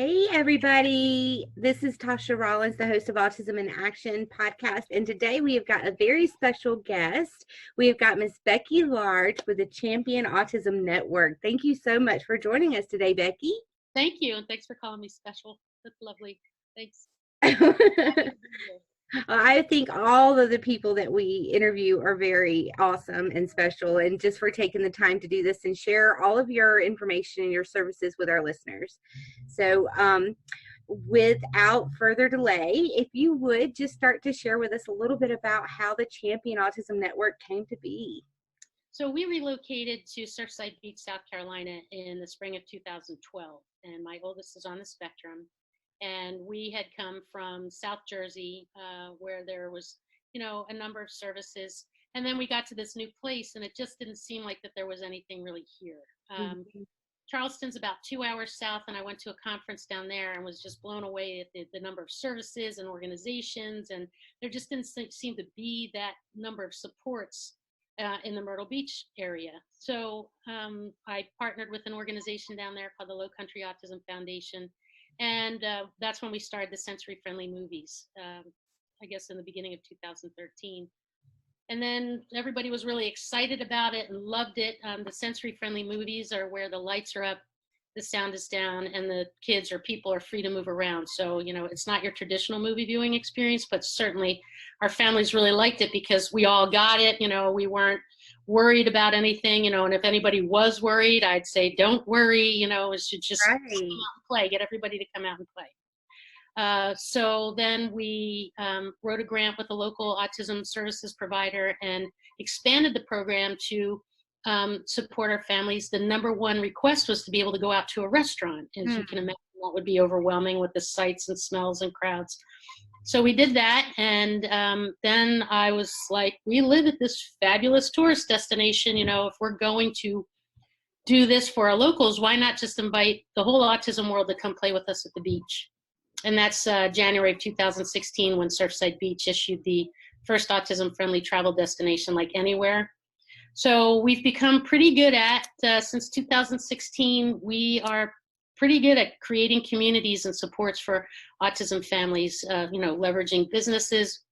Hey, everybody. This is Tasha Rollins, the host of Autism in Action podcast. And today we have got a very special guest. We have got Miss Becky Large with the Champion Autism Network. Thank you so much for joining us today, Becky. Thank you, and thanks for calling me special. That's lovely. Thanks. I think all of the people that we interview are very awesome and special, and just for taking the time to do this and share all of your information and your services with our listeners. So, without further delay, if you would just start to share with us a little bit about how the Champion Autism Network came to be. So we relocated to Surfside Beach, South Carolina in the spring of 2012, and my oldest is on the spectrum. And we had come from South Jersey, where there was, a number of services. And then we got to this new place, and it just didn't seem like that there was anything really here. Charleston's about 2 hours south, and I went to a conference down there and was just blown away at the number of services and organizations. And there just didn't seem to be that number of supports in the Myrtle Beach area. So I partnered with an organization down there called the Low Country Autism Foundation. And that's when we started the Sensory Friendly Movies, I guess in the beginning of 2013. And then everybody was really excited about it and loved it. The Sensory Friendly Movies are where the lights are up, the sound is down, and the kids or people are free to move around. So, it's not your traditional movie viewing experience, but certainly our families really liked it because we all got it. We weren't worried about anything, and if anybody was worried, I'd say, don't worry, it should just come out and play, get everybody to come out and play. So then we wrote a grant with a local autism services provider and expanded the program to support our families. The number one request was to be able to go out to a restaurant. As you can imagine, that would be overwhelming with the sights and smells and crowds. So we did that, and then I was like, we live at this fabulous tourist destination. If we're going to do this for our locals, why not just invite the whole autism world to come play with us at the beach? And that's January of 2016 when Surfside Beach issued the first autism-friendly travel destination like anywhere. So we've become pretty good at, since 2016, we are pretty good at creating communities and supports for autism families, leveraging businesses,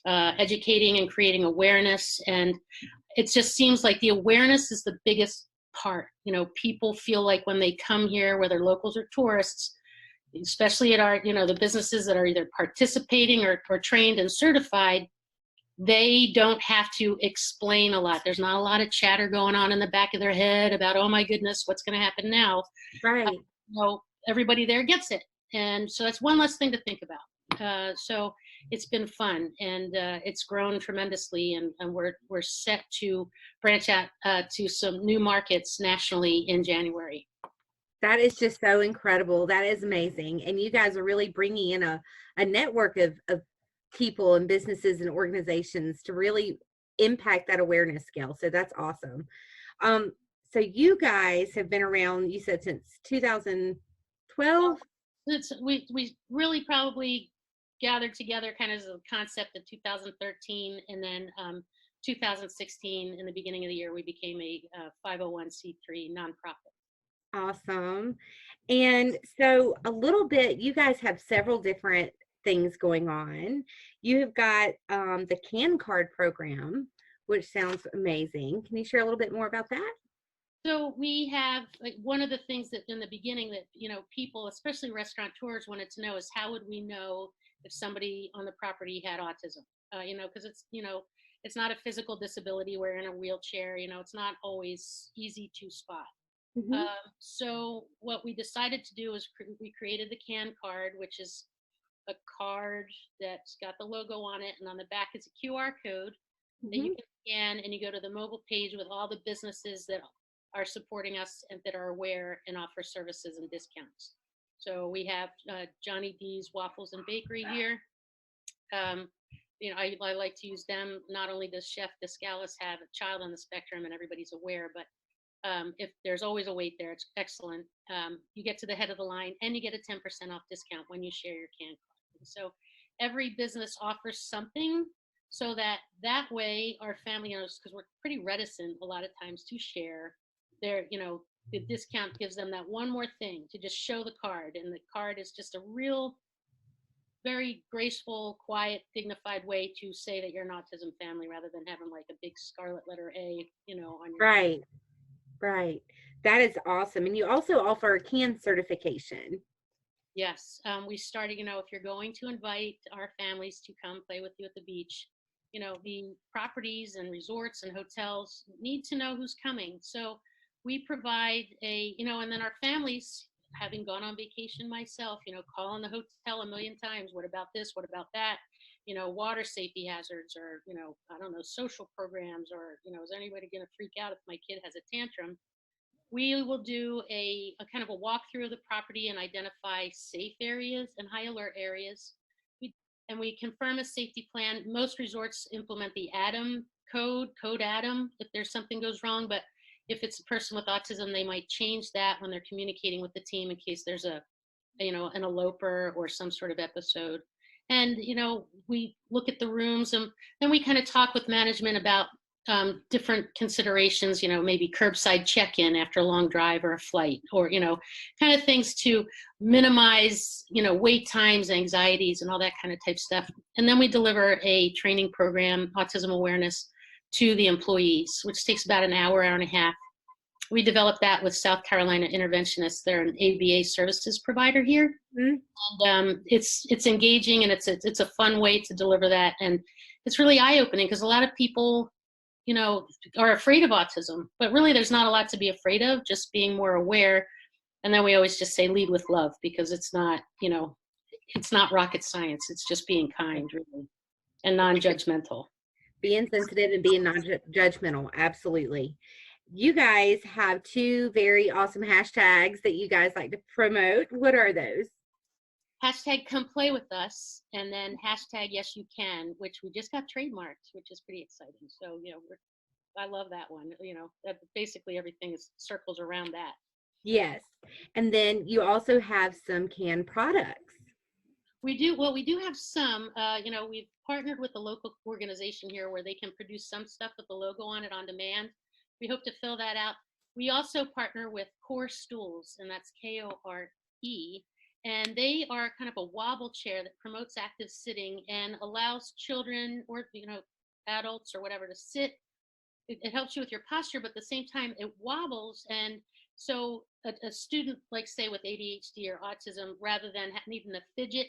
educating and creating awareness. And it just seems like the awareness is the biggest part. People feel like when they come here, whether locals or tourists, especially at our, the businesses that are either participating or trained and certified, they don't have to explain a lot. There's not a lot of chatter going on in the back of their head about, oh my goodness, what's going to happen now? Right. Everybody there gets it. And so that's one less thing to think about. So it's been fun, and it's grown tremendously, and we're set to branch out to some new markets nationally in January. That is just so incredible. That is amazing. And you guys are really bringing in a network of people and businesses and organizations to really impact that awareness scale. So that's awesome. So you guys have been around, you said, since 2012? We really probably gathered together kind of as a concept in 2013, and then 2016, in the beginning of the year, we became a 501c3 nonprofit. Awesome. And so a little bit, you guys have several different things going on. You have got the CAN card program, which sounds amazing. Can you share a little bit more about that? So we have, like, one of the things that in the beginning that, people, especially restaurateurs, wanted to know is how would we know if somebody on the property had autism? Because it's not a physical disability. We're in a wheelchair, it's not always easy to spot. Mm-hmm. So what we decided to do is we created the CAN card, which is a card that's got the logo on it, and on the back is a QR code that you can scan, and you go to the mobile page with all the businesses that are supporting us and that are aware and offer services and discounts. So we have Johnny D's Waffles and Bakery here. I like to use them. Not only does Chef Descalis have a child on the spectrum and everybody's aware, but if there's always a wait there, it's excellent. You get to the head of the line, and you get a 10% off discount when you share your CAN card. So every business offers something, so that way our family owners, because we're pretty reticent a lot of times to share, they're, the discount gives them that one more thing to just show the card. And the card is just a real, very graceful, quiet, dignified way to say that you're an autism family rather than having like a big scarlet letter A, on your. Right. Right. That is awesome. And you also offer a CAN certification. Yes, we started, if you're going to invite our families to come play with you at the beach, the properties and resorts and hotels need to know who's coming. So we provide and then our families, having gone on vacation myself, calling the hotel a million times. What about this? What about that? Water safety hazards or, I don't know, social programs or, is anybody going to freak out if my kid has a tantrum? We will do a kind of a walkthrough of the property and identify safe areas and high alert areas. And we confirm a safety plan. Most resorts implement the ADAM code ADAM, if there's something goes wrong. But if it's a person with autism, they might change that when they're communicating with the team in case there's an eloper or some sort of episode. And, we look at the rooms and then we kind of talk with management about different considerations, maybe curbside check-in after a long drive or a flight, or, kind of things to minimize, wait times, anxieties, and all that kind of type stuff. And then we deliver a training program, autism awareness, to the employees, which takes about an hour and a half. We developed that with South Carolina Interventionists. They're an ABA services provider here. Mm-hmm. And it's engaging, and it's a fun way to deliver that. And it's really eye-opening because a lot of people are afraid of autism, but really there's not a lot to be afraid of, just being more aware. And then we always just say lead with love, because it's not rocket science. It's just being kind, really, and non-judgmental. Being sensitive and being non-judgmental. Absolutely. You guys have two very awesome hashtags that you guys like to promote. What are those? Hashtag come play with us, and then hashtag yes you can, which we just got trademarked, which is pretty exciting. So I love that one. That basically everything circles around that. Yes. And then you also have some CAN products. We do. Well, we do have some. We've partnered with a local organization here where they can produce some stuff with the logo on it on demand. We hope to fill that out. We also partner with Core Stools, and that's KORE. And they are kind of a wobble chair that promotes active sitting and allows children or adults or whatever to sit. It helps you with your posture, but at the same time it wobbles. And so a student, like say with ADHD or autism, rather than needing to fidget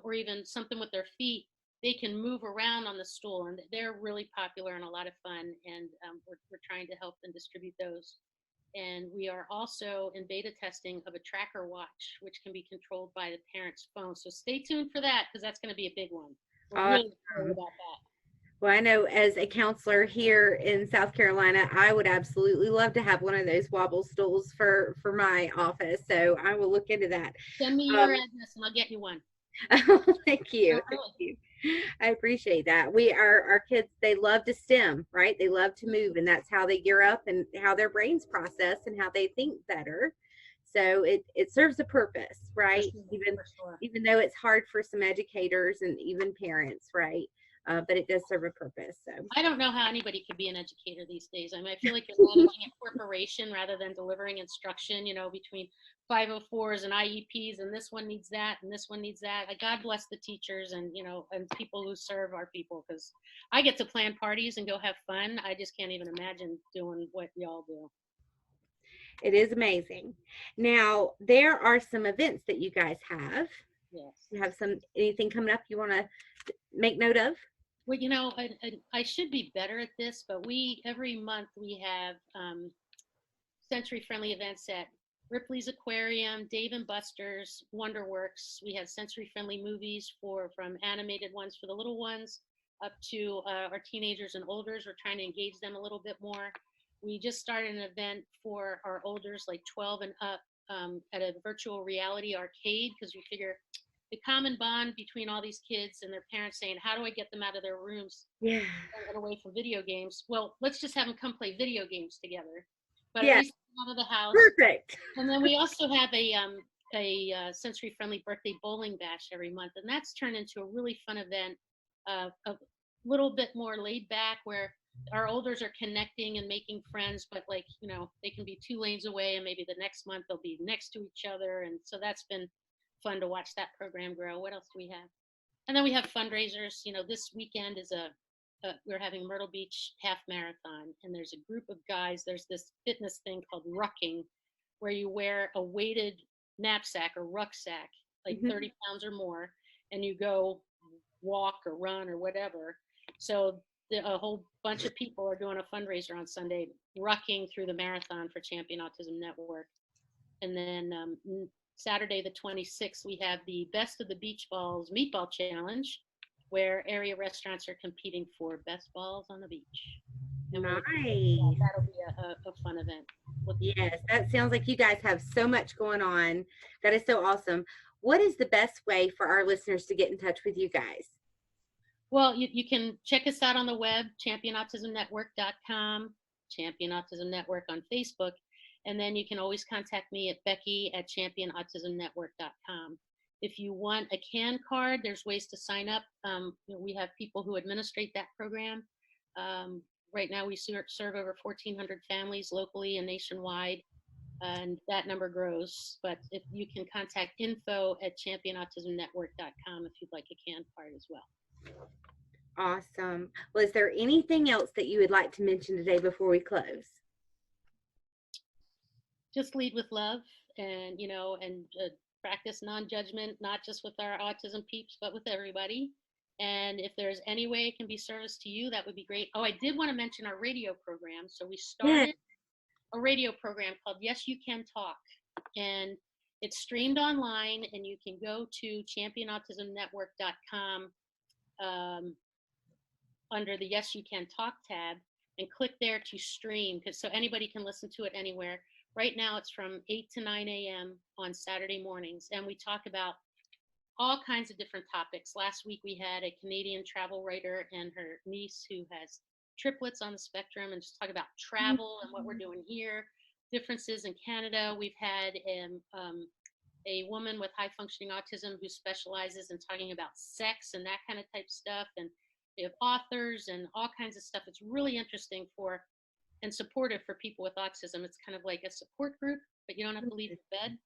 or even something with their feet, they can move around on the stool, and they're really popular and a lot of fun. And we're trying to help and distribute those. And we are also in beta testing of a tracker watch, which can be controlled by the parent's phone. So stay tuned for that, because that's going to be a big one. We're really excited about that. Well, I know as a counselor here in South Carolina, I would absolutely love to have one of those wobble stools for my office. So I will look into that. Send me your address and I'll get you one. Thank you. Thank you. I appreciate that. Our kids, they love to STEM, right? They love to move, and that's how they gear up and how their brains process and how they think better. So it serves a purpose, right? Even though it's hard for some educators and even parents, right? But it does serve a purpose. So I don't know how anybody could be an educator these days. I mean, I feel like you're managing a corporation rather than delivering instruction, between 504s and IEPs, and this one needs that, and this one needs that. God bless the teachers and, and people who serve our people, because I get to plan parties and go have fun. I just can't even imagine doing what y'all do. It is amazing. Now, there are some events that you guys have. Yes. You have anything coming up you want to make note of? Well, I should be better at this, but every month we have sensory-friendly events at Ripley's Aquarium, Dave & Buster's, Wonderworks. We have sensory-friendly movies from animated ones for the little ones up to our teenagers and olders. We're trying to engage them a little bit more. We just started an event for our olders, like 12 and up, at a virtual reality arcade, because we figure the common bond between all these kids and their parents saying, how do I get them out of their rooms and away from video games? Well, let's just have them come play video games together, but at least out of the house. Perfect. And then we also have a sensory-friendly birthday bowling bash every month, and that's turned into a really fun event, a little bit more laid back, where our olders are connecting and making friends, but like, you know, they can be 2 lanes away and maybe the next month they'll be next to each other. And so that's been fun to watch that program grow. What else do we have? And then we have fundraisers. You know, this weekend is we're having Myrtle Beach half marathon, and there's a group of guys. There's this fitness thing called rucking, where you wear a weighted knapsack or rucksack, like 30 pounds or more, and you go walk or run or whatever. So a whole bunch of people are doing a fundraiser on Sunday, rucking through the marathon for Champion Autism Network. And then Saturday, the 26th, we have the Best of the Beach Balls Meatball Challenge, where area restaurants are competing for best balls on the beach. And Nice. That'll be a fun event. Yes, that sounds like you guys have so much going on. That is so awesome. What is the best way for our listeners to get in touch with you guys? Well, you can check us out on the web, championautismnetwork.com, Champion Autism Network on Facebook, and then you can always contact me at becky@championautismnetwork.com. If you want a CAN card, there's ways to sign up. We have people who administrate that program. Right now, we serve over 1,400 families locally and nationwide, and that number grows. But if you can contact info@championautismnetwork.com if you'd like a CAN card as well. Awesome. Well, is there anything else that you would like to mention today before we close? Just lead with love, and practice non-judgment, not just with our autism peeps, but with everybody. And if there's any way it can be service to you, that would be great. Oh, I did want to mention our radio program. So we started a radio program called Yes You Can Talk, and it's streamed online, and you can go to championautismnetwork.com under the Yes You Can Talk tab and click there to stream, so anybody can listen to it anywhere. Right now it's from 8 to 9 a.m. on Saturday mornings, and we talk about all kinds of different topics. Last week we had a Canadian travel writer and her niece who has triplets on the spectrum, and just talk about travel and what we're doing here, differences in Canada. We've had a woman with high functioning autism who specializes in talking about sex and that kind of type stuff. And we have authors and all kinds of stuff. It's really interesting and supportive for people with autism. It's kind of like a support group, but you don't have to leave your bed.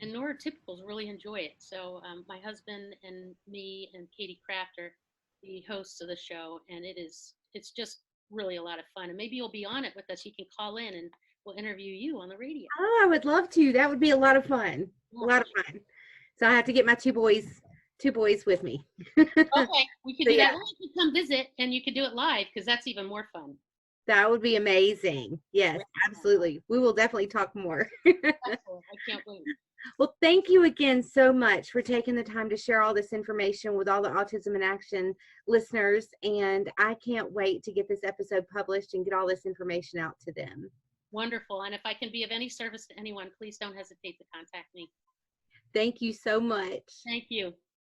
And neurotypicals really enjoy it. So my husband and me and Katie Kraft are the hosts of the show, and it's just really a lot of fun. And maybe you'll be on it with us. You can call in and we'll interview you on the radio. Oh, I would love to. That would be a lot of fun. Yeah. A lot of fun. So I have to get my two boys with me. Okay, we could do that. Or you could come visit and you could do it live, because that's even more fun. That would be amazing. Yes, absolutely. We will definitely talk more. Excellent. I can't wait. Well, thank you again so much for taking the time to share all this information with all the Autism in Action listeners. And I can't wait to get this episode published and get all this information out to them. Wonderful. And if I can be of any service to anyone, please don't hesitate to contact me. Thank you so much. Thank you.